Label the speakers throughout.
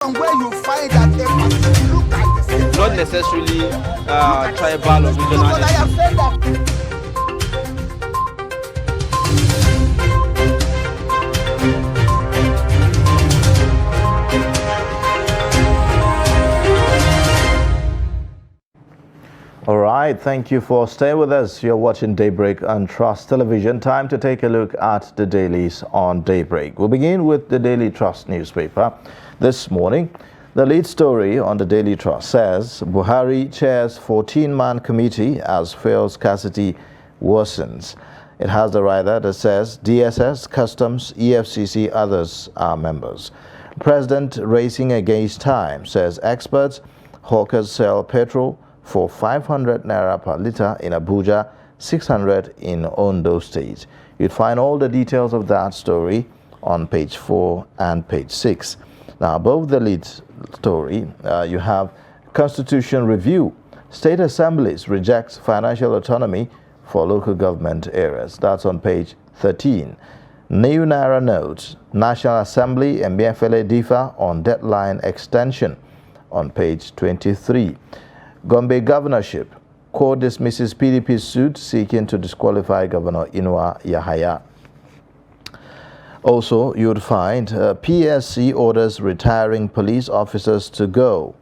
Speaker 1: where you find that a look at the same.
Speaker 2: Not necessarily tribal or regional.
Speaker 1: But I have said that.
Speaker 3: All right, thank you for staying with us. You're watching Daybreak on Trust Television. Time to take a look at the dailies on Daybreak. We'll begin with the Daily Trust newspaper. This morning, the lead story on the Daily Trust says Buhari chairs 14-man committee as fuel scarcity worsens. It has the writer that says DSS, Customs, EFCC, others are members. President racing against time, says experts. Hawkers sell petrol for 500 naira per litre in Abuja, 600 in Ondo State. You'd find all the details of that story on page 4 and page 6. Now, above the lead story, you have Constitution Review. State Assemblies rejects financial autonomy for local government areas. That's on page 13. New Naira notes, National Assembly and BFLA differ on deadline extension on page 23. Gombe governorship, court dismisses PDP suit seeking to disqualify Governor Inua Yahaya. Also, you would find PSC orders retiring police officers to go.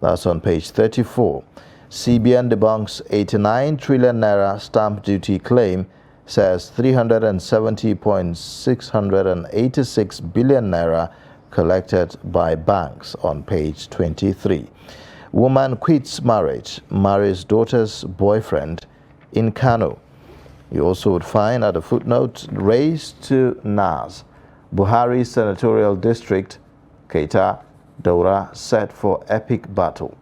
Speaker 3: That's on page 34. CBN debunks 89 trillion naira stamp duty claim, says 370.686 billion naira collected by banks on page 23. Woman quits marriage, marries daughter's boyfriend in Kano. You also would find at a footnote, race to Nas, Buhari Senatorial District, Keita, Daura set for epic battle.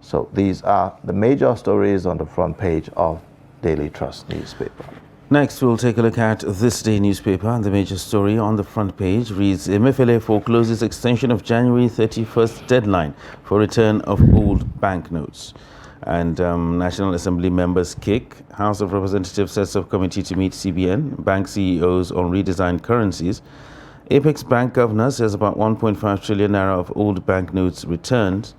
Speaker 3: So these are the major stories on the front page of Daily Trust newspaper.
Speaker 4: Next, we'll take a look at This Day newspaper. The major story on the front page reads, MFLA forecloses extension of January 31st deadline for return of old banknotes. And National Assembly members kick. House of Representatives sets up committee to meet CBN, bank CEOs on redesigned currencies. Apex Bank governor says about 1.5 trillion naira of old banknotes returned.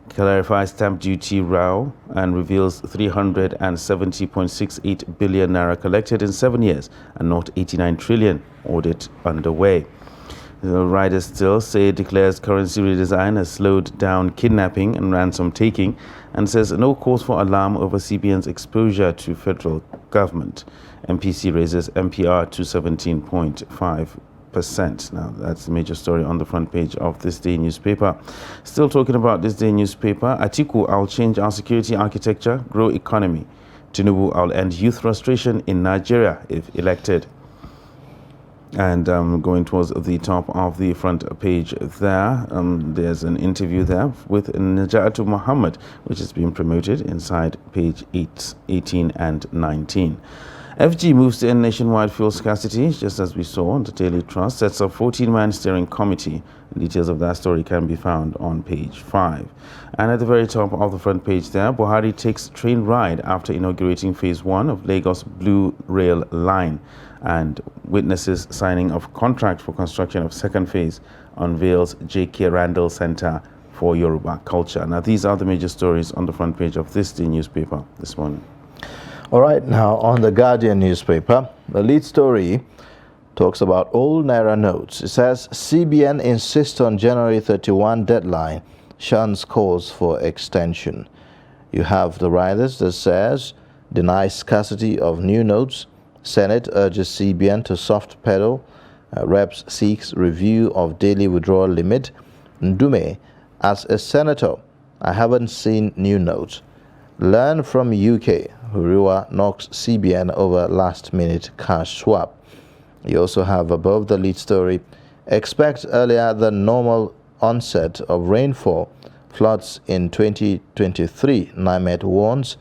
Speaker 4: Clarifies stamp duty row and reveals 370.68 billion naira collected in 7 years and not 89 trillion. Audit underway. The writers still say declares currency redesign has slowed down kidnapping and ransom taking and says no cause for alarm over CBN's exposure to federal government. MPC raises MPR to 17.5%. Now, that's the major story on the front page of This Day newspaper. Still talking about This Day newspaper, Atiku, I'll change our security architecture, grow economy. Tinubu, I'll end youth frustration in Nigeria if elected. And going towards the top of the front page there, there's an interview there with Najatu Muhammad, which is being promoted inside page 18 and 19. FG moves to end nationwide fuel scarcity, just as we saw on the Daily Trust, sets up 14-man steering committee. Details of that story can be found on page 5. And at the very top of the front page there, Buhari takes train ride after inaugurating phase 1 of Lagos Blue Rail Line, and witnesses signing of contract for construction of second phase unveils J.K. Randall Center for Yoruba Culture. Now, these are the major stories on the front page of This Day newspaper this morning.
Speaker 3: All right, now on the Guardian newspaper, the lead story talks about old Naira notes. It says CBN insists on January 31 deadline, shuns calls for extension. You have the writers that says denies scarcity of new notes. Senate urges CBN to soft pedal. Reps seeks review of daily withdrawal limit. Ndume, as a senator, I haven't seen new notes. Learn from UK. Hurua knocks CBN over last-minute cash swap. You also have above the lead story, expect earlier than normal onset of rainfall. Floods in 2023, NIMET warns.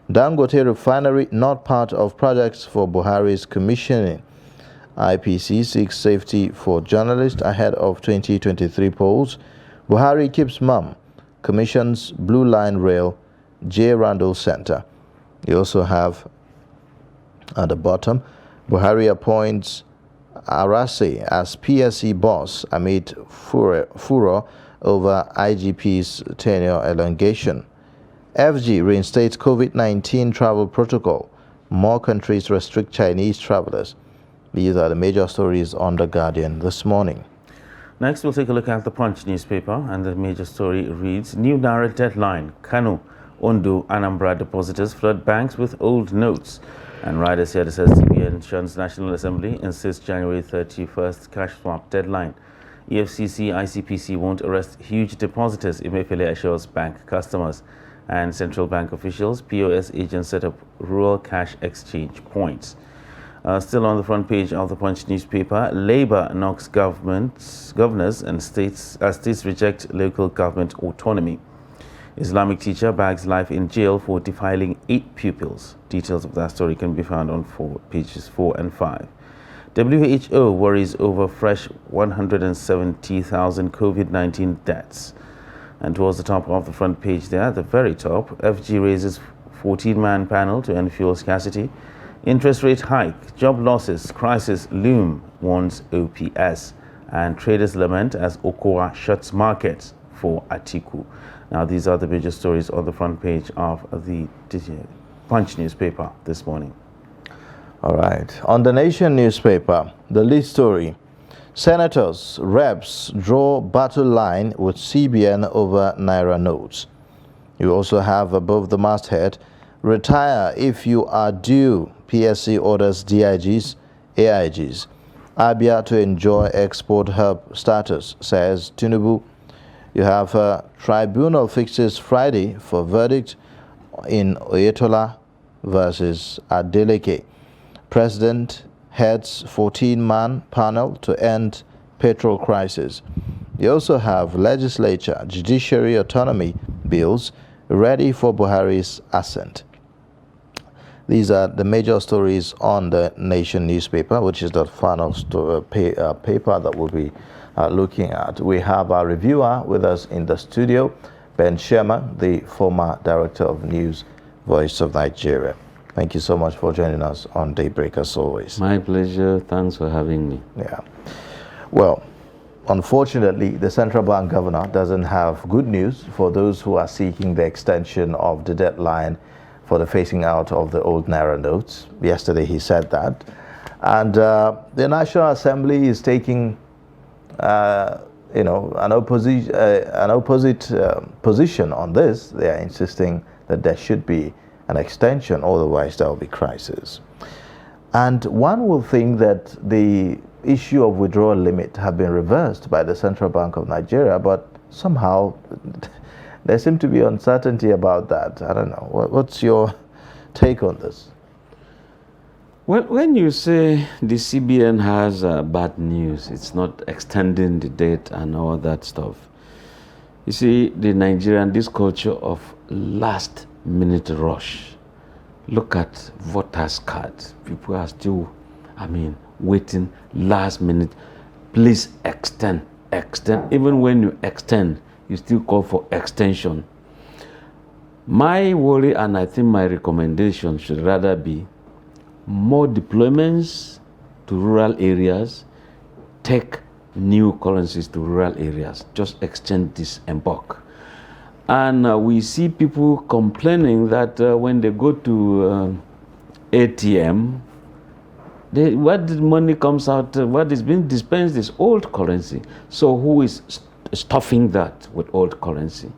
Speaker 3: Dangote refinery not part of projects for Buhari's commissioning. IPC seeks safety for journalists ahead of 2023 polls. Buhari keeps mum. Commissions Blue Line Rail, J. Randall Center. You also have at the bottom, Buhari appoints Arase as PSC boss amid furor over IGP's tenure elongation. FG reinstates COVID-19 travel protocol. More countries restrict Chinese travelers. These are the major stories on The Guardian this morning.
Speaker 4: Next, we'll take a look at the Punch newspaper, and the major story reads, New Naira deadline. Kano, Ondo, Anambra depositors flood banks with old notes. And riders here says CBN shuns National Assembly, insists January 31st cash swap deadline. EFCC, ICPC won't arrest huge depositors, Emefiele assures bank customers. And central bank officials, POS agents set up rural cash exchange points. Still on the front page of the Punch newspaper, Labour knocks governors and states reject local government autonomy. Islamic teacher bags life in jail for defiling 8 pupils. Details of that story can be found on pages 4 and 5. WHO worries over fresh 170,000 COVID-19 deaths. And towards the top of the front page there, at the very top, FG raises 14-man panel to end fuel scarcity. Interest rate hike, job losses, crisis loom, warns OPS. And traders lament as Okowa shuts markets for Atiku. Now, these are the major stories on the front page of the Punch newspaper this morning.
Speaker 3: All right. On the Nation newspaper, the lead story, senators, reps draw battle line with CBN over Naira notes. You also have above the masthead, retire if you are due. PSC orders DIGs, AIGs. Abia to enjoy export hub status, says Tinubu. You have tribunal fixes Friday for verdict in Oyetola versus Adeleke. President heads 14-man panel to end petrol crisis. You also have legislature, judiciary autonomy bills ready for Buhari's assent. These are the major stories on the Nation newspaper, which is the final paper that we'll be looking at. We have our reviewer with us in the studio, Ben Sherman, the former director of news, Voice of Nigeria. Thank you so much for joining us on Daybreak, as always.
Speaker 5: My pleasure. Thanks for having me.
Speaker 3: Yeah. Well, unfortunately, the central bank governor doesn't have good news for those who are seeking the extension of the deadline for the phasing out of the old Naira notes. Yesterday he said that. And the National Assembly is taking an opposite position on this. They are insisting that there should be an extension, otherwise there will be crisis. And one will think that the issue of withdrawal limit have been reversed by the Central Bank of Nigeria, but somehow there seems to be uncertainty about that. I don't know. What's your take on this?
Speaker 5: Well, when you say the CBN has bad news, it's not extending the date and all that stuff. You see, the Nigerian, this culture of last-minute rush. Look at voters' cards. People are still, waiting last minute. Please extend. Even when you extend, you still call for extension. My worry, and I think my recommendation, should rather be more deployments to rural areas, take new currencies to rural areas, just extend this en bulk. And we see people complaining that when they go to ATM, what the money comes out, what is being dispensed is old currency. So who is stuffing that with old currency?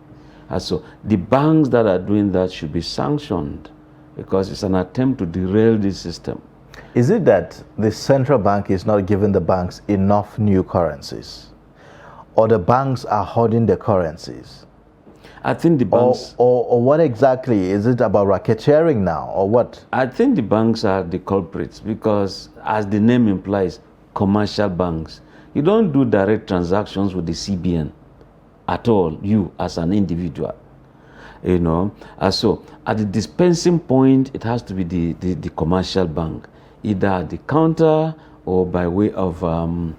Speaker 5: And so the banks that are doing that should be sanctioned, because it's an attempt to derail this system.
Speaker 3: Is it that the central bank is not giving the banks enough new currencies? Or the banks are hoarding the currencies?
Speaker 5: I think the banks...
Speaker 3: Or what exactly? Is it about racketeering now, or what?
Speaker 5: I think the banks are the culprits, because as the name implies, commercial banks. You don't do direct transactions with the CBN at all, you as an individual. So at the dispensing point, it has to be the commercial bank, either at the counter or by way of the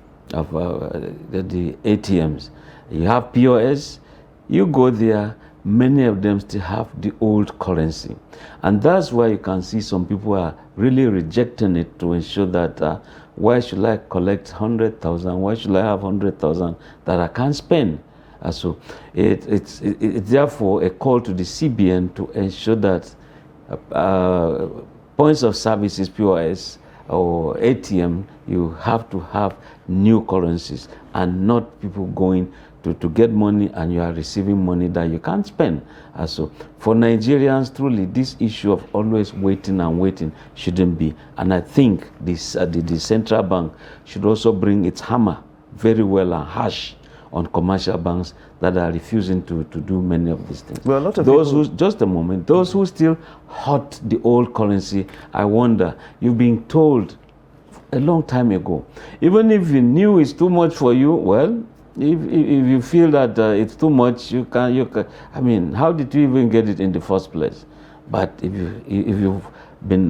Speaker 5: ATMs. You have POS, you go there, many of them still have the old currency. And that's why you can see some people are really rejecting it to ensure that why should I collect 100,000? Why should I have 100,000 that I can't spend? So it's therefore a call to the CBN to ensure that points of services, POS or ATM, you have to have new currencies and not people going to get money and you are receiving money that you can't spend. So for Nigerians, truly, this issue of always waiting and waiting shouldn't be. And I think this, the central bank should also bring its hammer very well and harsh on commercial banks that are refusing to do many of these things.
Speaker 4: Well, a lot of
Speaker 5: those
Speaker 4: people...
Speaker 5: who, just a moment, those who still hurt the old currency, I wonder, you've been told a long time ago, even if you knew it's too much for you, well, if you feel that it's too much, you can, I mean, how did you even get it in the first place? But if you've been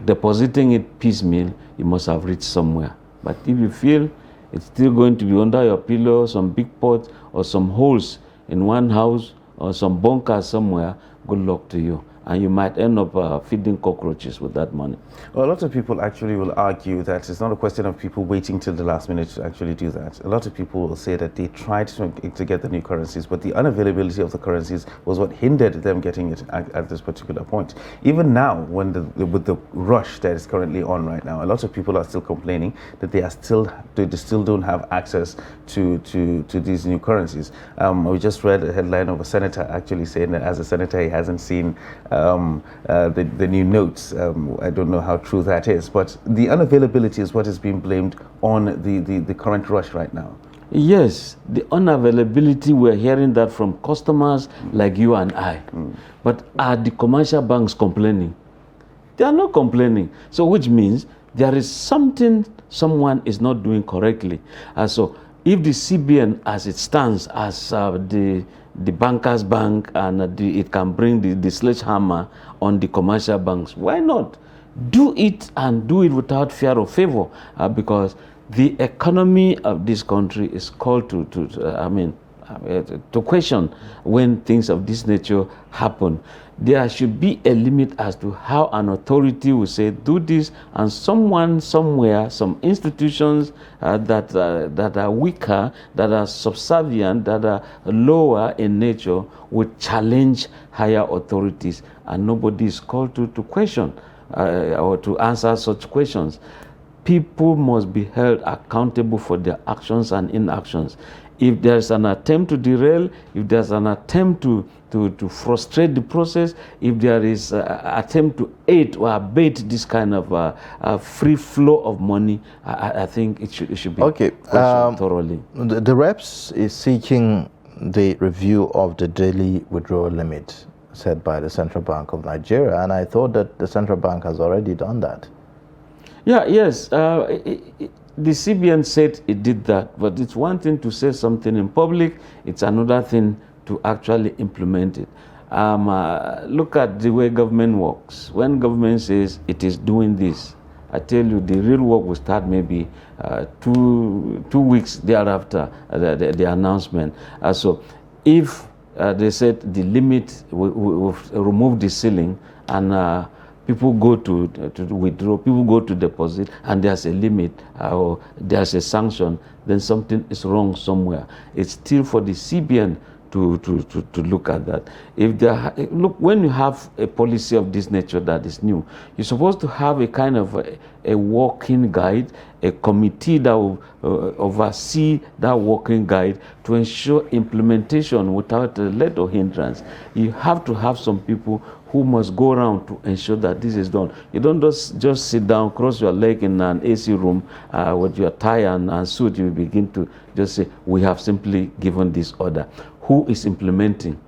Speaker 5: depositing it piecemeal, you must have reached somewhere. But if you feel it's still going to be under your pillow, some big pot or some holes in one house or some bunkers somewhere, good luck to you. And you might end up feeding cockroaches with that money.
Speaker 4: Well, a lot of people actually will argue that it's not a question of people waiting till the last minute to actually do that. A lot of people will say that they tried to get the new currencies, but the unavailability of the currencies was what hindered them getting it at this particular point. Even now, with the rush that is currently on right now, a lot of people are still complaining that they still don't have access to these new currencies. We just read a headline of a senator actually saying that as a senator he hasn't seen the new notes. I don't know how true that is, but the unavailability is what is being blamed on the current rush right now.
Speaker 5: Yes, the unavailability, we're hearing that from customers like you and I. But are the commercial banks complaining? They are not complaining. So which means there is something someone is not doing correctly. So if the CBN as it stands, as the bankers bank, and it can bring the sledgehammer on the commercial banks, why not? Do it, and do it without fear or favor, because the economy of this country is called to question when things of this nature happen. There should be a limit as to how an authority will say do this, and someone somewhere, some institutions that are weaker, that are subservient, that are lower in nature, would challenge higher authorities, and nobody is called to question or to answer such questions. People must be held accountable for their actions and inactions. If there's an attempt to derail, if there's an attempt to frustrate the process, if there is an attempt to aid or abate this kind of free flow of money, I think it should be questioned thoroughly.
Speaker 3: The reps is seeking the review of the daily withdrawal limit set by the Central Bank of Nigeria, and I thought that the Central Bank has already done that.
Speaker 5: Yes. The CBN said it did that, but it's one thing to say something in public, it's another thing to actually implement it. Look at the way government works. When government says it is doing this, I tell you the real work will start maybe 2 weeks thereafter the announcement. So if they said the limit will remove the ceiling, and people go to withdraw, people go to deposit, and there's a limit or there's a sanction, then something is wrong somewhere. It's still for the CBN to look at that. Look, when you have a policy of this nature that is new, you're supposed to have a kind of a working guide, a committee that will oversee that working guide to ensure implementation without let or hindrance. You have to have some people who must go around to ensure that this is done. You don't just sit down, cross your leg in an AC room with your tie and suit. You begin to just say, we have simply given this order. Who is implementing?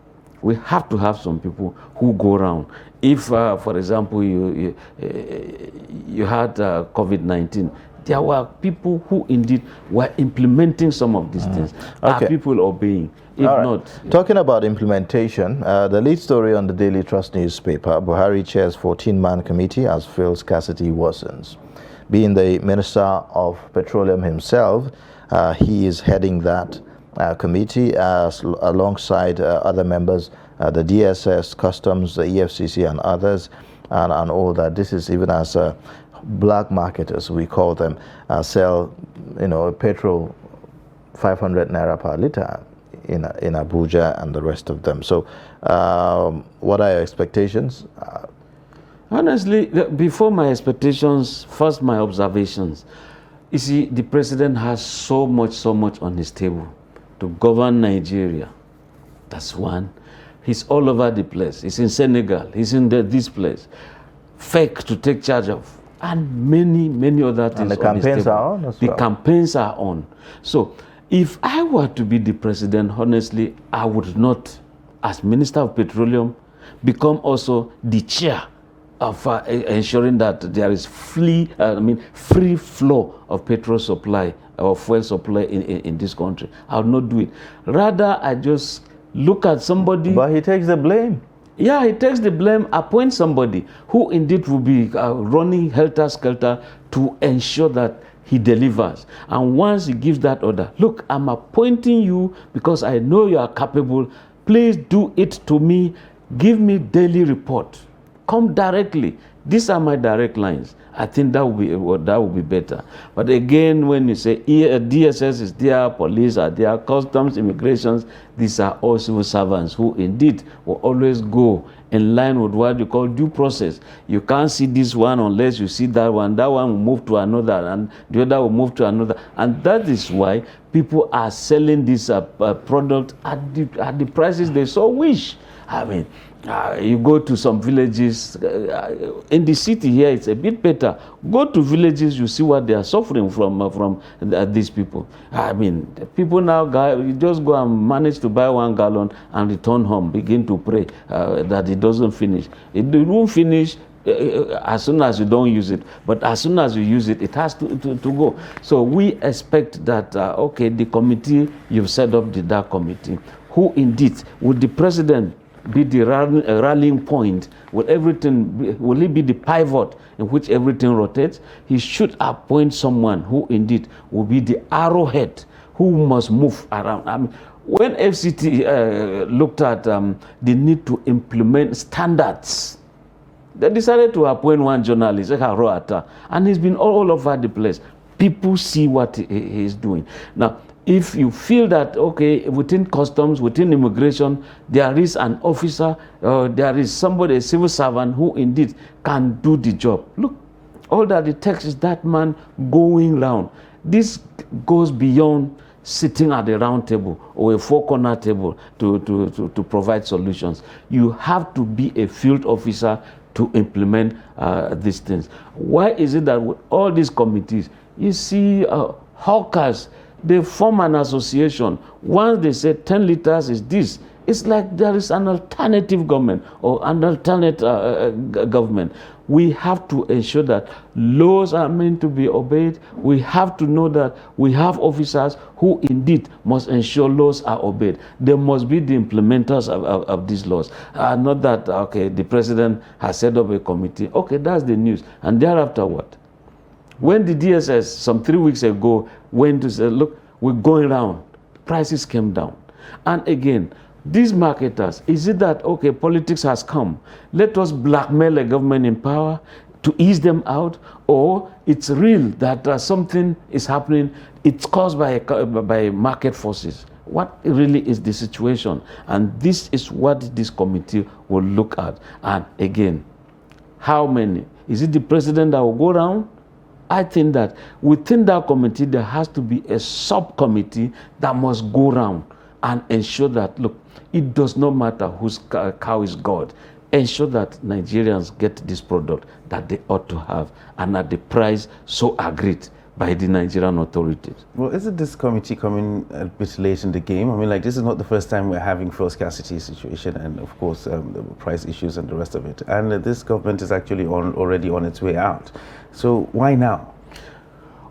Speaker 5: We have to have some people who go around. If, for example, you had COVID-19, there were people who indeed were implementing some of these things.
Speaker 3: Okay.
Speaker 5: Are people obeying? If not...
Speaker 3: Talking about implementation, the lead story on the Daily Trust newspaper, Buhari chairs 14-man committee as fuel scarcity worsens. Being the Minister of Petroleum himself, he is heading that committee alongside other members, the DSS, Customs, the EFCC and others, and all that. This is even as black marketers, we call them, sell, petrol 500 naira per liter in Abuja and the rest of them. So, what are your expectations?
Speaker 5: Honestly, before my expectations, first my observations. You see, the president has so much on his table to govern Nigeria. That's one. He's all over the place. He's in Senegal. He's in this place. Fake to take charge of. And many other things.
Speaker 3: And the campaigns are on as well.
Speaker 5: The campaigns are on. So if I were to be the president, honestly, I would not, as Minister of Petroleum, become also the chair of ensuring that there is free flow of petrol supply or fuel supply in this country. I would not do it. Rather, I just look at somebody.
Speaker 3: But he takes the blame.
Speaker 5: Yeah, he takes the blame, appoint somebody who indeed will be running helter-skelter to ensure that he delivers. And once he gives that order, look, I'm appointing you because I know you are capable. Please do it to me. Give me daily report. Come directly. These are my direct lines. I think that will be better. But again, when you say DSS is there, police are there, customs, immigrations, these are all civil servants who indeed will always go in line with what you call due process. You can't see this one unless you see that one. That one will move to another, and the other will move to another. And that is why people are selling this product at the prices they so wish. I mean, you go to some villages in the city here, it's a bit better. Go to villages, you see what they are suffering from these people. I mean, people now you just go and manage to buy 1 gallon and return home, begin to pray that it doesn't finish. It won't finish as soon as you don't use it, but as soon as you use it, it has to go. So we expect that okay, the committee you've set up, the DAC committee, who indeed would the president be the rallying point? Will it be the pivot in which everything rotates? He should appoint someone who indeed will be the arrowhead, who must move around. I mean, when FCT looked at the need to implement standards, they decided to appoint one journalist, and he's been all over the place. People see what he is doing. Now, if you feel that, okay, within customs, within immigration, there is an officer, there is somebody, a civil servant, who indeed can do the job. Look, all that it takes is that man going round. This goes beyond sitting at a round table or a four-corner table to provide solutions. You have to be a field officer to implement these things. Why is it that with all these committees, you see hawkers, they form an association. Once they say 10 liters is this, it's like there is an alternative government or an alternate government. We have to ensure that laws are meant to be obeyed. We have to know that we have officers who indeed must ensure laws are obeyed. They must be the implementers of these laws. Not that, okay, the president has set up a committee. Okay, that's the news. And thereafter what? When the DSS, some 3 weeks ago, went to say, look, we're going around, prices came down. And again, these marketers, is it that, okay, politics has come, let us blackmail a government in power to ease them out, or it's real that something is happening, it's caused by market forces? What really is the situation? And this is what this committee will look at. And again, how many? Is it the president that will go around? I think that within that committee, there has to be a subcommittee that must go around and ensure that, look, it does not matter whose cow is God. Ensure that Nigerians get this product that they ought to have and at the price so agreed by the Nigerian authorities.
Speaker 4: Well, isn't this committee coming a bit late in the game? I mean, like, this is not the first time we're having fuel scarcity situation and, of course, the price issues and the rest of it. And this government is actually already on its way out. So why now?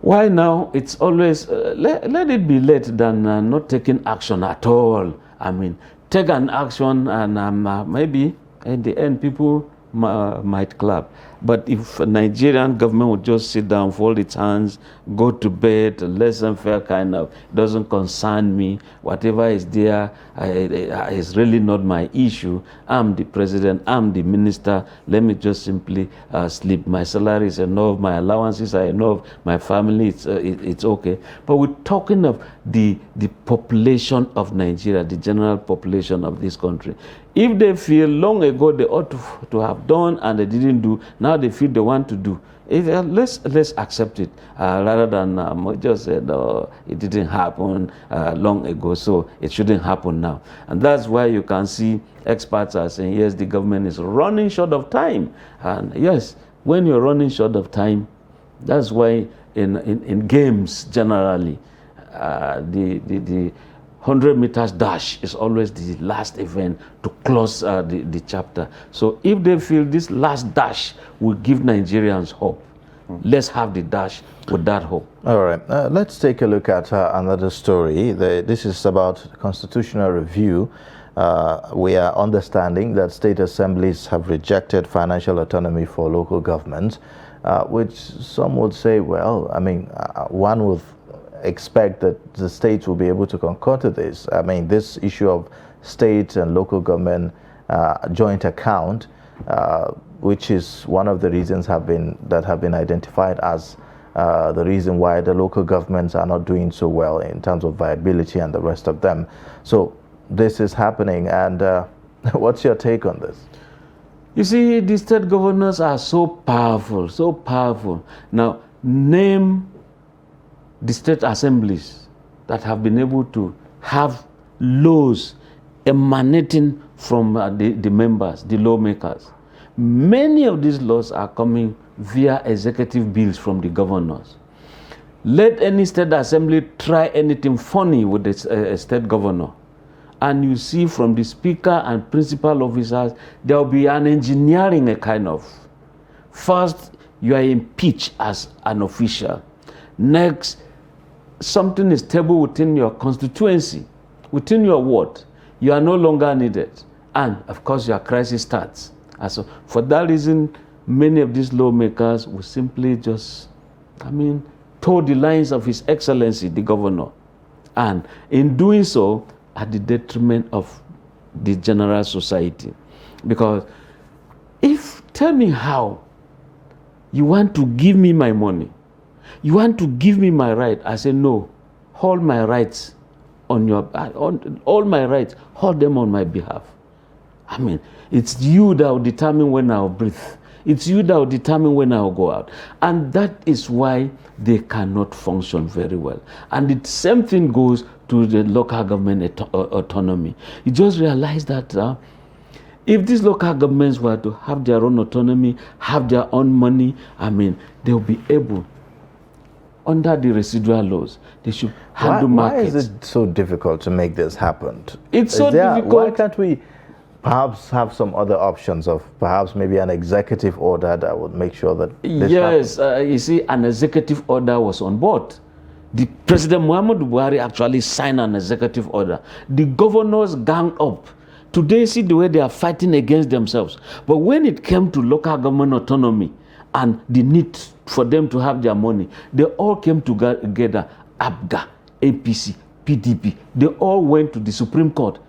Speaker 5: Why now? It's always, let it be late than not taking action at all. I mean, take an action and maybe in the end people might clap. But if a Nigerian government would just sit down, fold its hands, go to bed, less than fair kind of, doesn't concern me, whatever is there is really not my issue. I'm the president, I'm the minister, let me just simply sleep. My salary is enough, my allowances are enough, my family, it's okay. But we're talking of the population of Nigeria, the general population of this country. If they feel long ago they ought to have done and they didn't do, now they feel they want to do. Let's accept it rather than just say, no, it didn't happen long ago, so it shouldn't happen now. And that's why you can see experts are saying, yes, the government is running short of time. And yes, when you're running short of time, that's why in games generally, the 100 meters dash is always the last event to close the chapter. So if they feel this last dash will give Nigerians hope, let's have the dash with that hope.
Speaker 3: All right, let's take a look at another story. This is about constitutional review. We are understanding that state assemblies have rejected financial autonomy for local governments, which some would say, well, I mean, one would expect that the states will be able to concur to this. I mean, this issue of state and local government joint account, which is one of the reasons have been identified as the reason why the local governments are not doing so well in terms of viability and the rest of them. So this is happening, and what's your take on this?
Speaker 5: You see, the state governors are so powerful, so powerful. Now, name the state assemblies that have been able to have laws emanating from the members, the lawmakers. Many of these laws are coming via executive bills from the governors. Let any state assembly try anything funny with the state governor, and you see from the speaker and principal officers, there will be an engineering a kind of. First, you are impeached as an official. Next, something is tabled within your constituency, within your ward. You are no longer needed. And, of course, your crisis starts. And so, for that reason, many of these lawmakers will simply just, toe the lines of His Excellency, the governor. And in doing so, at the detriment of the general society. Because tell me how you want to give me my money, you want to give me my right. I say, no, hold my rights on all my rights, hold them on my behalf. It's you that will determine when I'll breathe. It's you that will determine when I'll go out. And that is why they cannot function very well. And the same thing goes to the local government autonomy. You just realize that if these local governments were to have their own autonomy, have their own money, they'll be able, under the residual laws, they should handle markets.
Speaker 3: Why is it so difficult to make this happen?
Speaker 5: It's so difficult.
Speaker 3: Why can't we perhaps have some other options of perhaps maybe an executive order that would make sure that this
Speaker 5: happens? You see, an executive order was on board. The President Muhammadu Buhari actually signed an executive order. The governors ganged up. Today, see the way they are fighting against themselves. But when it came to local government autonomy and the need for them to have their money, they all came together. ABGA, APC, PDP, they all went to the Supreme Court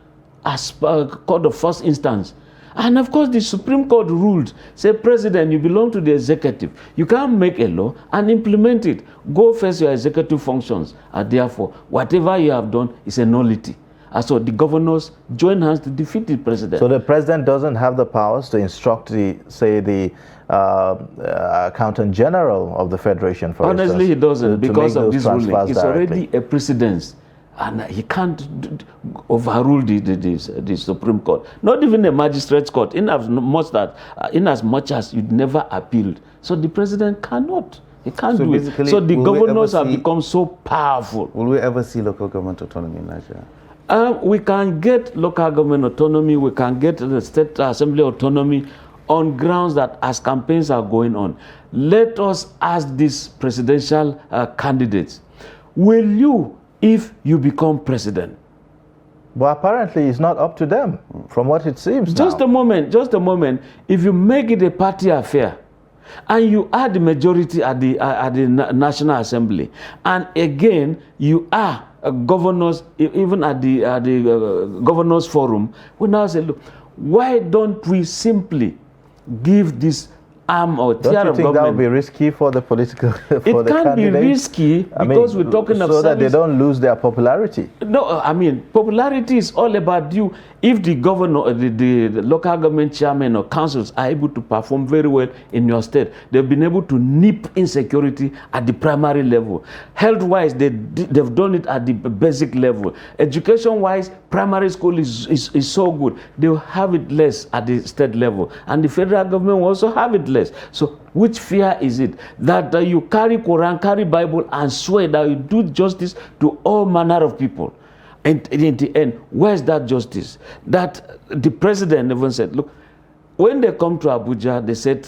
Speaker 5: as court of first instance. And of course, the Supreme Court ruled, say, President, you belong to the executive. You can't make a law and implement it. Go face your executive functions. And therefore, whatever you have done is a nullity. And so the governors join hands to defeat the president.
Speaker 3: So the president doesn't have the powers to instruct the accountant general of the federation, for instance.
Speaker 5: Honestly, he doesn't, because of this ruling. It's
Speaker 3: directly
Speaker 5: already a precedence. And he can't overrule the Supreme Court. Not even a magistrate's court, in as much as you'd never appealed. So the president cannot. He can't do it. So the governors have become so powerful.
Speaker 4: Will we ever see local government autonomy in Nigeria?
Speaker 5: We can get local government autonomy. We can get the state assembly autonomy on grounds that as campaigns are going on, let us ask these presidential candidates, will you, if you become president?
Speaker 3: But apparently it's not up to them, from what it seems
Speaker 5: Just a moment. If you make it a party affair, and you are the majority at the National Assembly, and again you are governors, even at the governors forum, we now say, look, why don't we simply give this arm or tier of government?
Speaker 3: Don't you think that would be risky for the political for
Speaker 5: it
Speaker 3: the
Speaker 5: can be
Speaker 3: candidates?
Speaker 5: risky because we're talking of
Speaker 3: so that they
Speaker 5: service.
Speaker 3: don't lose their popularity.
Speaker 5: No, I mean, popularity is all about you. If the governor, the local government chairman or councils are able to perform very well in your state, they've been able to nip insecurity at the primary level. Health-wise, they've done it at the basic level. Education-wise, primary school is so good. They'll have it less at the state level. And the federal government will also have it less. So which fear is it? That you carry Quran, carry Bible, and swear that you do justice to all manner of people. And in the end, where's that justice? That the president even said, look, when they come to Abuja, they said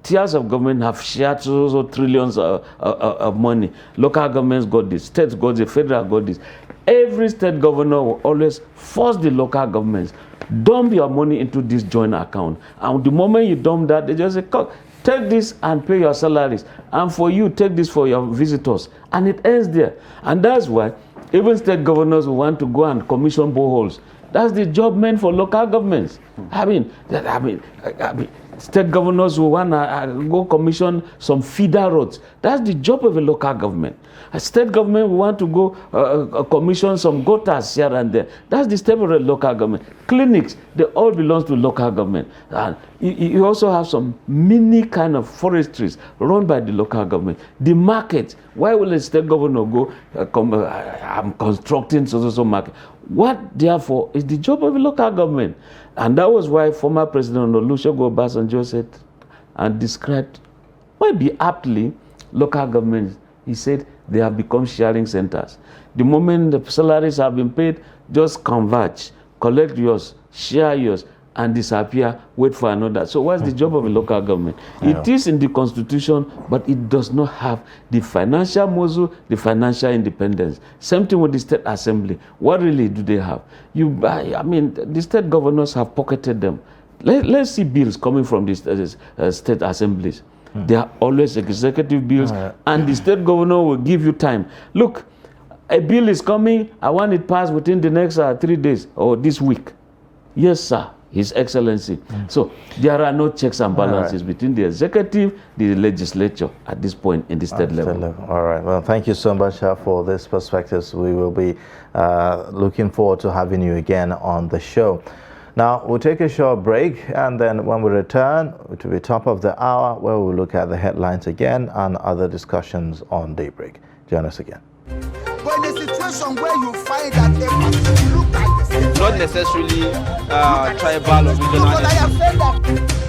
Speaker 5: tiers of government have shared so trillions of money. Local governments got this, states got this, federal got this. Every state governor will always force the local governments, dump your money into this joint account. And the moment you dump that, they just say, take this and pay your salaries. And for you, take this for your visitors. And it ends there. And that's why even state governors who want to go and commission boreholes, that's the job meant for local governments. I mean, state governors who want to go commission some feeder roads, that's the job of a local government. A state government who want to go commission some gutters here and there, that's the step of a local government. Clinics, they all belong to local government. And you also have some mini kind of forestries run by the local government. The market, why will a state governor go, I'm constructing so market? What, therefore, is the job of a local government? And that was why former President Olusegun Obasanjo said and described, maybe aptly, local governments. He said they have become sharing centers. The moment the salaries have been paid, just converge, collect yours, share yours, and disappear, wait for another. So what's the job of a local government? Yeah. It is in the constitution, but it does not have the financial muscle, the financial independence. Same thing with the state assembly. What really do they have? The state governors have pocketed them. Let's see bills coming from the state assemblies. They are always executive bills, and the state governor will give you time. Look, a bill is coming, I want it passed within the next 3 days or this week. Yes, sir. His Excellency. So there are no checks and balances between the executive, the legislature at this point in the state level.
Speaker 3: All right. Well, thank you so much for this perspectives. We will be looking forward to having you again on the show. Now, we'll take a short break, and then when we return, it will be top of the hour, where we'll look at the headlines again and other discussions on Daybreak. Join us again.
Speaker 1: But in a situation where you find that a person look like the same,
Speaker 2: Not necessarily tribal or regional.
Speaker 1: but I have said that